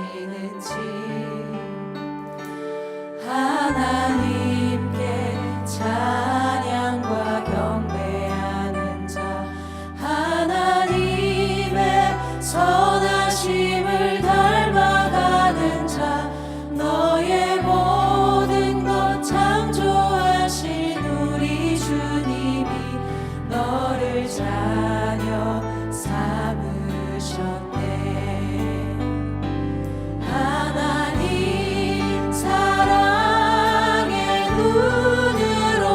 하시는지 하나님께 찬양과 경배하는 자 하나님의 선하심을 닮아가는 자 너의 모든 것 창조하신 우리 주님이 너를 자녀 삼으셨네. 하나님 사랑의 눈으로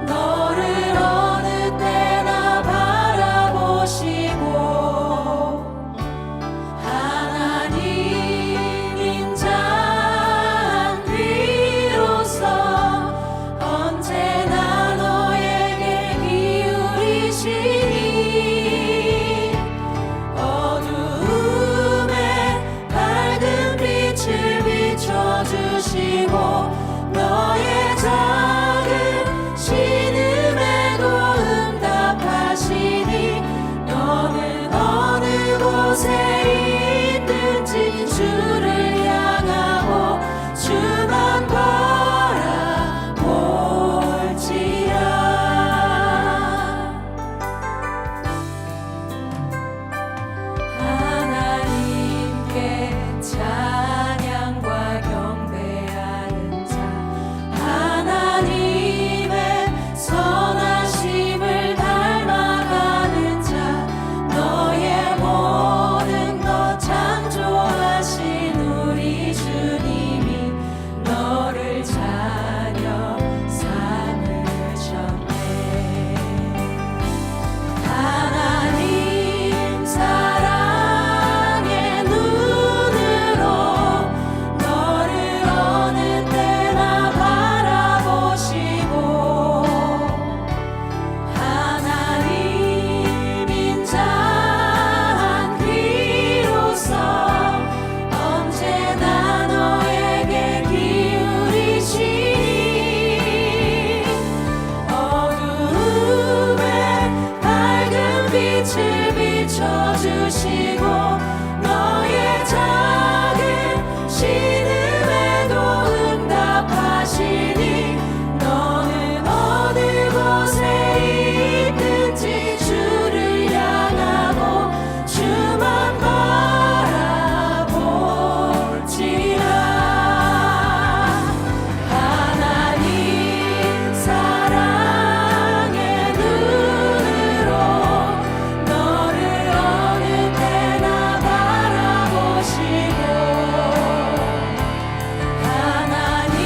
너를 어느 때나 바라보시고 하나님 인자한 귀로서 언제나 너에게 기울이시니 어두움에 밝은 빛을 비춰주시고 너의 작은 신음에도 응답하시니 너는 어느 곳에 있든지 주를 향하고 주만 바라볼지라. 하나님께 찬양과 경배하는 자 하나님의 선하심을 닮아가는 자 너의 모든 것 창조하신 우리 주님이 너를 자녀 삼으셨네. 하나님 사랑의 눈으로 너를 어느 때나 바라보시고 하나님 인자한 귀로서 언제나 너에게 기울이시니 어두움에 밝은 빛을 비춰주시고 너의 작은 신음에도 응답하시니 너는 어느 곳에 있든지 주를 향하고 주만 바라볼지라. 하나님 사랑의 눈으로 너를 어느 때나 바라보시고 하나님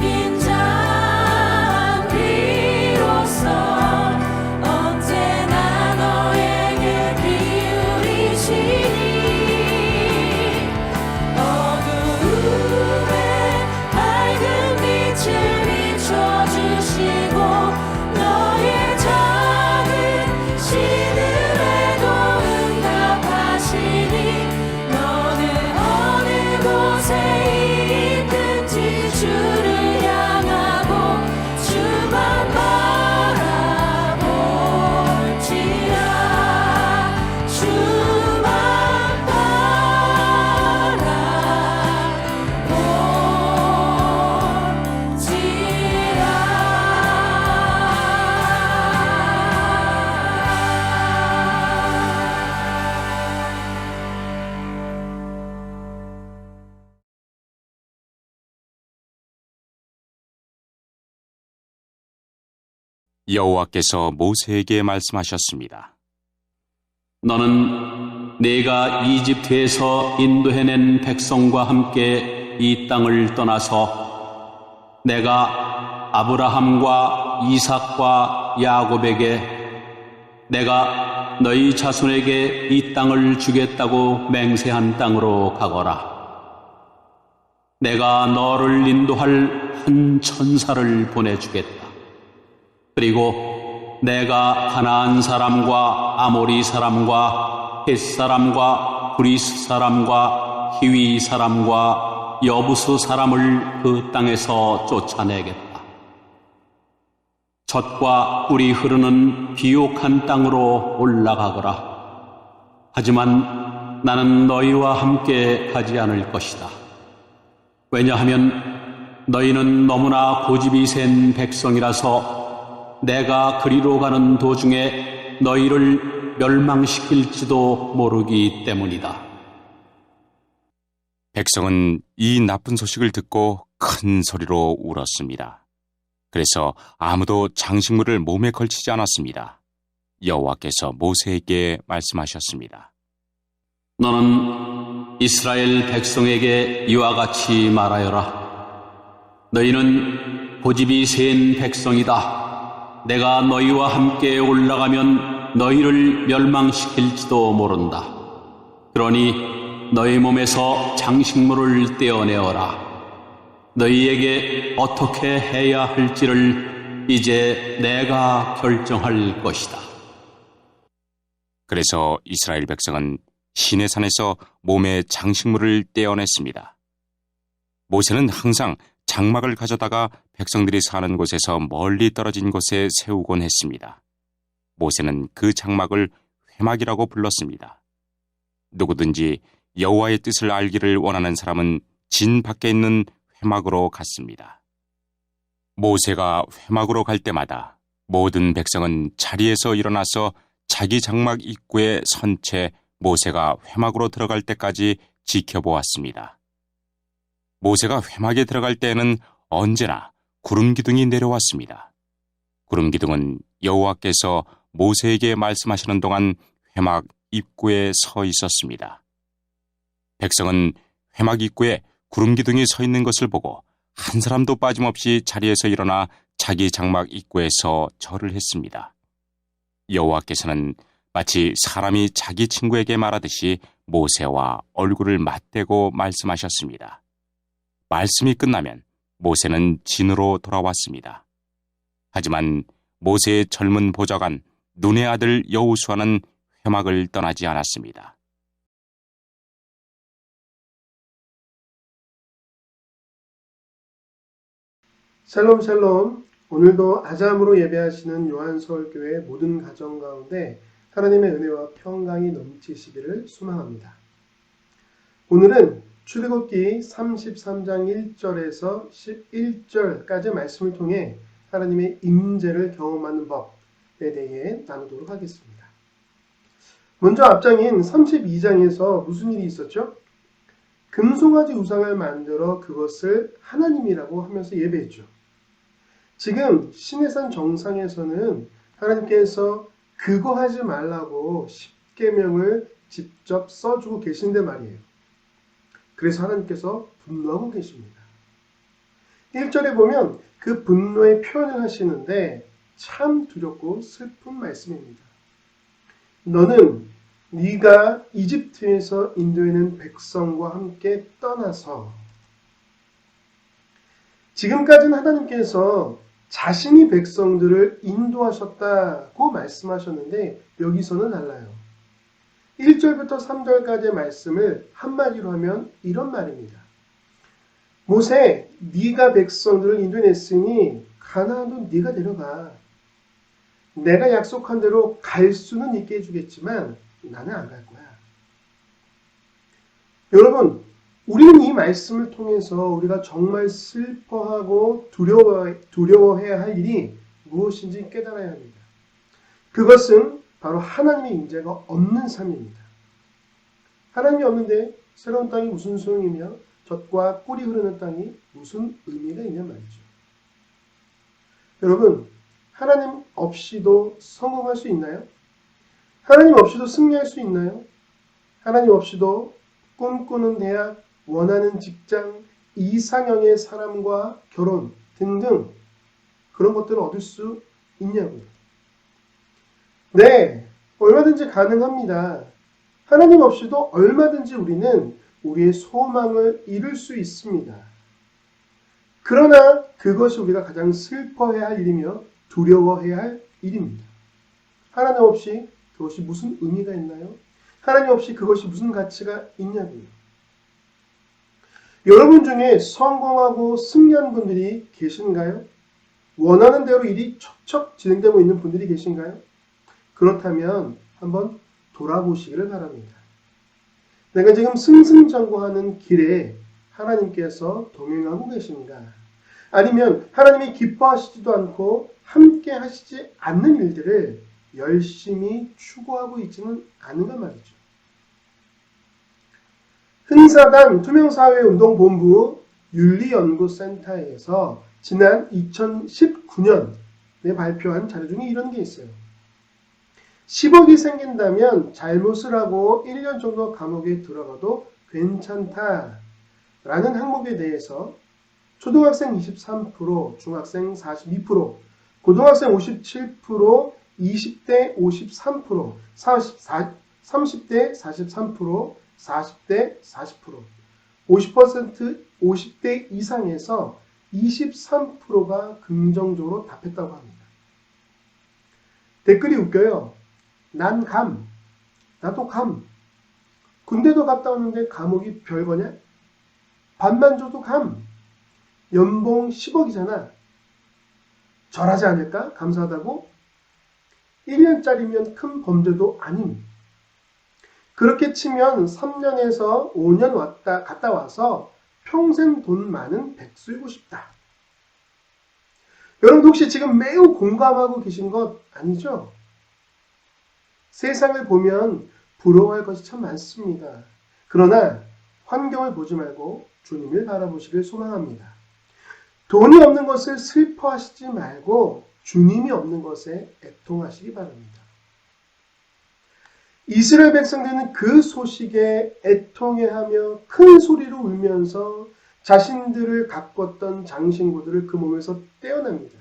인자한 귀로서 언제나 너에게 기울이시니 어두움에 밝은 빛을 비춰주시고 너의 작은 신음에도 응답하시니 너는 어느 곳에 있든지 주를 향하고 주만 바라볼지라. 주만 여호와께서 모세에게 말씀하셨습니다. 너는 내가 이집트에서 인도해낸 백성과 함께 이 땅을 떠나서 내가 아브라함과 이삭과 야곱에게 내가 너희 자손에게 이 땅을 주겠다고 맹세한 땅으로 가거라. 내가 너를 인도할 한 천사를 보내주겠다. 그리고 내가 가나안 사람과 아모리 사람과 헷 사람과 브리스 사람과 히위 사람과 여부스 사람을 그 땅에서 쫓아내겠다. 젖과 꿀이 흐르는 비옥한 땅으로 올라가거라. 하지만 나는 너희와 함께 가지 않을 것이다. 왜냐하면 너희는 너무나 고집이 센 백성이라서 내가 그리로 가는 도중에 너희를 멸망시킬지도 모르기 때문이다. 백성은 이 나쁜 소식을 듣고 큰 소리로 울었습니다. 그래서 아무도 장식물을 몸에 걸치지 않았습니다. 여호와께서 모세에게 말씀하셨습니다. 너는 이스라엘 백성에게 이와 같이 말하여라. 너희는 고집이 센 백성이다. 내가 너희와 함께 올라가면 너희를 멸망시킬지도 모른다. 그러니 너희 몸에서 장식물을 떼어내어라. 너희에게 어떻게 해야 할지를 이제 내가 결정할 것이다. 그래서 이스라엘 백성은 시내산에서 몸에 장식물을 떼어냈습니다. 모세는 항상 장막을 가져다가 백성들이 사는 곳에서 멀리 떨어진 곳에 세우곤 했습니다. 모세는 그 장막을 회막이라고 불렀습니다. 누구든지 여호와의 뜻을 알기를 원하는 사람은 진 밖에 있는 회막으로 갔습니다. 모세가 회막으로 갈 때마다 모든 백성은 자리에서 일어나서 자기 장막 입구에 선 채 모세가 회막으로 들어갈 때까지 지켜보았습니다. 모세가 회막에 들어갈 때에는 언제나 구름 기둥이 내려왔습니다. 구름 기둥은 여호와께서 모세에게 말씀하시는 동안 회막 입구에 서 있었습니다. 백성은 회막 입구에 구름 기둥이 서 있는 것을 보고 한 사람도 빠짐없이 자리에서 일어나 자기 장막 입구에서 절을 했습니다. 여호와께서는 마치 사람이 자기 친구에게 말하듯이 모세와 얼굴을 맞대고 말씀하셨습니다. 말씀이 끝나면 모세는 진으로 돌아왔습니다. 하지만 모세의 젊은 보좌관 눈의 아들 여호수아는 회막을 떠나지 않았습니다. 샬롬 샬롬. 오늘도 아잠으로 예배하시는 요한서울교회 모든 가정 가운데 하나님의 은혜와 평강이 넘치시기를 소망합니다. 오늘은 출애굽기 33장 1절에서 11절까지 말씀을 통해 하나님의 임재를 경험하는 법에 대해 나누도록 하겠습니다. 먼저 앞장인 32장에서 무슨 일이 있었죠? 금송아지 우상을 만들어 그것을 하나님이라고 하면서 예배했죠. 지금 시내산 정상에서는 하나님께서 그거 하지 말라고 10계명을 직접 써주고 계신데 말이에요. 그래서 하나님께서 분노하고 계십니다. 1절에 보면 그 분노의 표현을 하시는데 참 두렵고 슬픈 말씀입니다. 너는 네가 이집트에서 인도하는 백성과 함께 떠나서, 지금까지는 하나님께서 자신이 백성들을 인도하셨다고 말씀하셨는데 여기서는 달라요. 1절부터 3절까지의 말씀을 한마디로 하면 이런 말입니다. 모세, 네가 백성들을 인도했으니 가나안도 네가 내려가. 내가 약속한 대로 갈 수는 있게 해주겠지만 나는 안 갈 거야. 여러분, 우리는 이 말씀을 통해서 우리가 정말 슬퍼하고 두려워해야 할 일이 무엇인지 깨달아야 합니다. 그것은 바로 하나님의 임재가 없는 삶입니다. 하나님이 없는데 새로운 땅이 무슨 소용이며 젖과 꿀이 흐르는 땅이 무슨 의미가 있냐 말이죠. 여러분, 하나님 없이도 성공할 수 있나요? 하나님 없이도 승리할 수 있나요? 하나님 없이도 꿈꾸는 대학, 원하는 직장, 이상형의 사람과 결혼 등등 그런 것들을 얻을 수 있냐고요. 네, 얼마든지 가능합니다. 하나님 없이도 얼마든지 우리는 우리의 소망을 이룰 수 있습니다. 그러나 그것이 우리가 가장 슬퍼해야 할 일이며 두려워해야 할 일입니다. 하나님 없이 그것이 무슨 의미가 있나요? 하나님 없이 그것이 무슨 가치가 있냐고요. 여러분 중에 성공하고 승리한 분들이 계신가요? 원하는 대로 일이 척척 진행되고 있는 분들이 계신가요? 그렇다면 한번 돌아보시기를 바랍니다. 내가 지금 승승장구하는 길에 하나님께서 동행하고 계신가? 아니면 하나님이 기뻐하시지도 않고 함께 하시지 않는 일들을 열심히 추구하고 있지는 않은가 말이죠. 흥사단 투명사회운동본부 윤리연구센터에서 지난 2019년에 발표한 자료 중에 이런 게 있어요. 10억이 생긴다면 잘못을 하고 1년 정도 감옥에 들어가도 괜찮다라는 항목에 대해서 초등학생 23%, 중학생 42%, 고등학생 57%, 20대 53%, 30대 43%, 40대 40%, 50대 이상에서 23%가 긍정적으로 답했다고 합니다. 댓글이 웃겨요. 난 감, 나도 감. 군대도 갔다 오는데 감옥이 별거냐? 밥만 줘도 감. 연봉 10억이잖아. 절하지 않을까? 감사하다고? 1년짜리면 큰 범죄도 아님. 그렇게 치면 3년에서 5년 갔다 와서 평생 돈 많은 백수이고 싶다. 여러분 혹시 지금 매우 공감하고 계신 것 아니죠? 세상을 보면 부러워할 것이 참 많습니다. 그러나 환경을 보지 말고 주님을 바라보시길 소망합니다. 돈이 없는 것을 슬퍼하시지 말고 주님이 없는 것에 애통하시기 바랍니다. 이스라엘 백성들은 그 소식에 애통해하며 큰 소리로 울면서 자신들을 가꿨던 장신구들을 그 몸에서 떼어냅니다.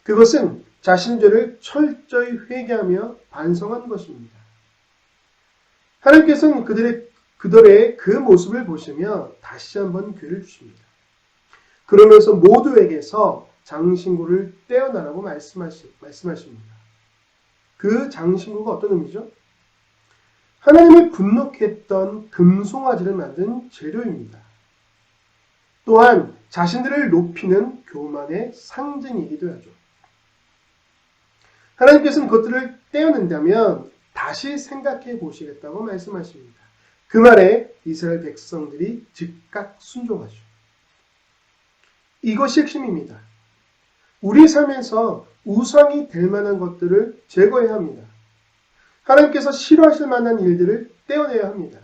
그것은 자신들을 철저히 회개하며 반성한 것입니다. 하나님께서는 그들의 그 모습을 보시며 다시 한번 기회를 주십니다. 그러면서 모두에게서 장신구를 떼어나라고 말씀하십니다. 그 장신구가 어떤 의미죠? 하나님을 분노케 했던 금송아지를 만든 재료입니다. 또한 자신들을 높이는 교만의 상징이기도 하죠. 하나님께서는 그것들을 떼어낸다면 다시 생각해 보시겠다고 말씀하십니다. 그 말에 이스라엘 백성들이 즉각 순종하죠. 이것이 핵심입니다. 우리 삶에서 우상이 될 만한 것들을 제거해야 합니다. 하나님께서 싫어하실 만한 일들을 떼어내야 합니다.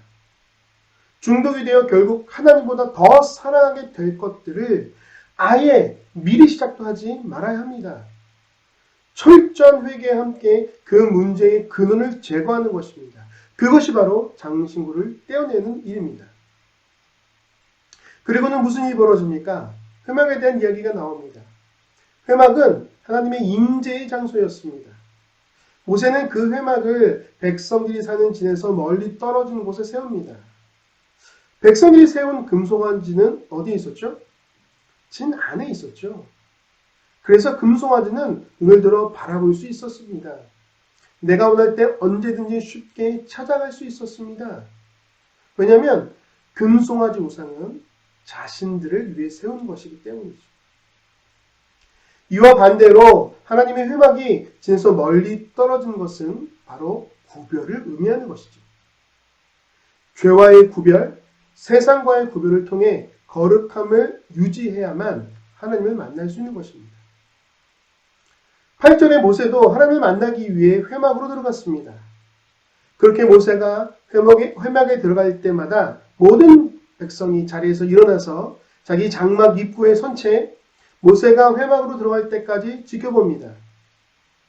중독이 되어 결국 하나님보다 더 사랑하게 될 것들을 아예 미리 시작도 하지 말아야 합니다. 철저한 회개와 함께 그 문제의 근원을 제거하는 것입니다. 그것이 바로 장신구를 떼어내는 일입니다. 그리고는 무슨 일이 벌어집니까? 회막에 대한 이야기가 나옵니다. 회막은 하나님의 임재의 장소였습니다. 모세는 그 회막을 백성들이 사는 진에서 멀리 떨어진 곳에 세웁니다. 백성들이 세운 금송아지는 어디에 있었죠? 진 안에 있었죠. 그래서 금송아지는 눈을 들어 바라볼 수 있었습니다. 내가 원할 때 언제든지 쉽게 찾아갈 수 있었습니다. 왜냐하면 금송아지 우상은 자신들을 위해 세운 것이기 때문이죠. 이와 반대로 하나님의 회막이 진에서 멀리 떨어진 것은 바로 구별을 의미하는 것이죠. 죄와의 구별, 세상과의 구별을 통해 거룩함을 유지해야만 하나님을 만날 수 있는 것입니다. 8절에 모세도 하나님을 만나기 위해 회막으로 들어갔습니다. 그렇게 모세가 회막에 들어갈 때마다 모든 백성이 자리에서 일어나서 자기 장막 입구에 선 채 모세가 회막으로 들어갈 때까지 지켜봅니다.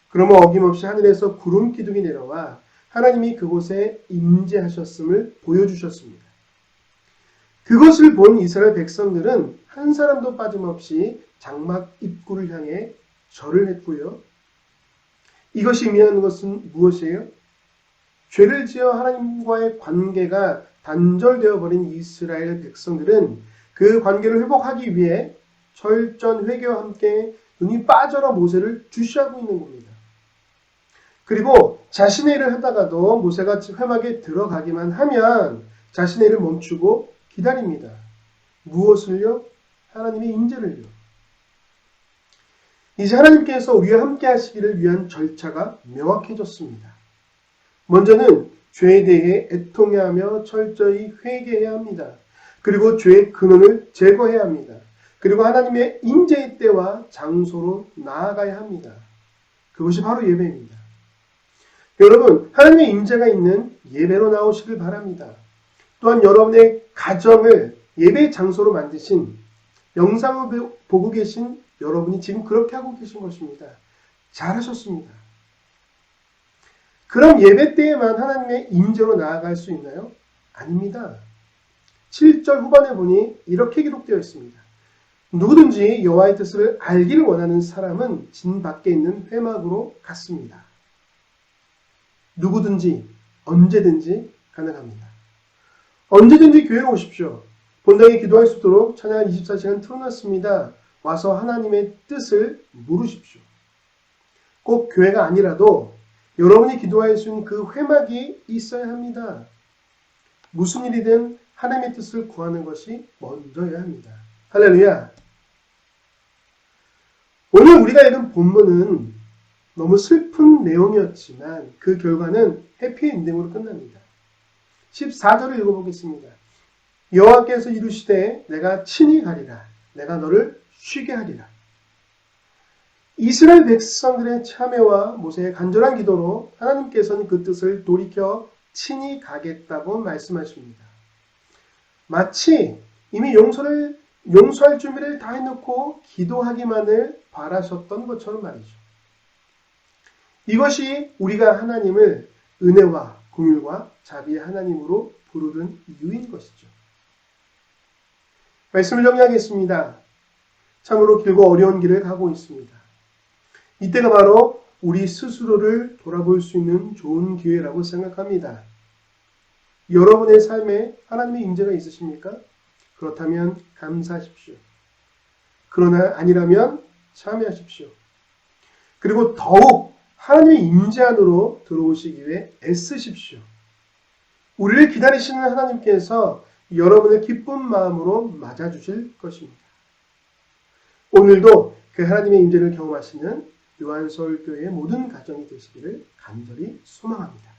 그러면 어김없이 하늘에서 구름 기둥이 내려와 하나님이 그곳에 임재하셨음을 보여주셨습니다. 그것을 본 이스라엘 백성들은 한 사람도 빠짐없이 장막 입구를 향해 절을 했고요. 이것이 의미하는 것은 무엇이에요? 죄를 지어 하나님과의 관계가 단절되어 버린 이스라엘 백성들은 그 관계를 회복하기 위해 철저한 회개와 함께 눈이 빠져라 모세를 주시하고 있는 겁니다. 그리고 자신의 일을 하다가도 모세가 회막에 들어가기만 하면 자신의 일을 멈추고 기다립니다. 무엇을요? 하나님의 임재를요. 이제 하나님께서 우리와 함께 하시기를 위한 절차가 명확해졌습니다. 먼저는 죄에 대해 애통해하며 철저히 회개해야 합니다. 그리고 죄의 근원을 제거해야 합니다. 그리고 하나님의 임재의 때와 장소로 나아가야 합니다. 그것이 바로 예배입니다. 여러분, 하나님의 임재가 있는 예배로 나오시길 바랍니다. 또한 여러분의 가정을 예배 장소로 만드신 영상을 보고 계신 여러분이 지금 그렇게 하고 계신 것입니다. 잘하셨습니다. 그럼 예배 때에만 하나님의 임재로 나아갈 수 있나요? 아닙니다. 7절 후반에 보니 이렇게 기록되어 있습니다. 누구든지 여호와의 뜻을 알기를 원하는 사람은 진 밖에 있는 회막으로 갔습니다. 누구든지 언제든지 가능합니다. 언제든지 교회로 오십시오. 본당에 기도할 수 있도록 찬양 24시간 틀어놨습니다. 와서 하나님의 뜻을 물으십시오. 꼭 교회가 아니라도 여러분이 기도할 수 있는 그 회막이 있어야 합니다. 무슨 일이든 하나님의 뜻을 구하는 것이 먼저여야 합니다. 할렐루야. 오늘 우리가 읽은 본문은 너무 슬픈 내용이었지만 그 결과는 해피엔딩으로 끝납니다. 14절을 읽어보겠습니다. 여호와께서 이르시되 내가 친히 가리라. 내가 너를 쉬게 하리라. 이스라엘 백성들의 참회와 모세의 간절한 기도로 하나님께서는 그 뜻을 돌이켜 친히 가겠다고 말씀하십니다. 마치 이미 용서할 준비를 다 해놓고 기도하기만을 바라셨던 것처럼 말이죠. 이것이 우리가 하나님을 은혜와 긍휼과 자비의 하나님으로 부르는 이유인 것이죠. 말씀을 정리하겠습니다. 참으로 길고 어려운 길을 가고 있습니다. 이때가 바로 우리 스스로를 돌아볼 수 있는 좋은 기회라고 생각합니다. 여러분의 삶에 하나님의 임재가 있으십니까? 그렇다면 감사하십시오. 그러나 아니라면 참여하십시오. 그리고 더욱 하나님의 임재 안으로 들어오시기 위해 애쓰십시오. 우리를 기다리시는 하나님께서 여러분을 기쁜 마음으로 맞아주실 것입니다. 오늘도 그 하나님의 임재를 경험하시는 요한서울교회의 모든 가정이 되시기를 간절히 소망합니다.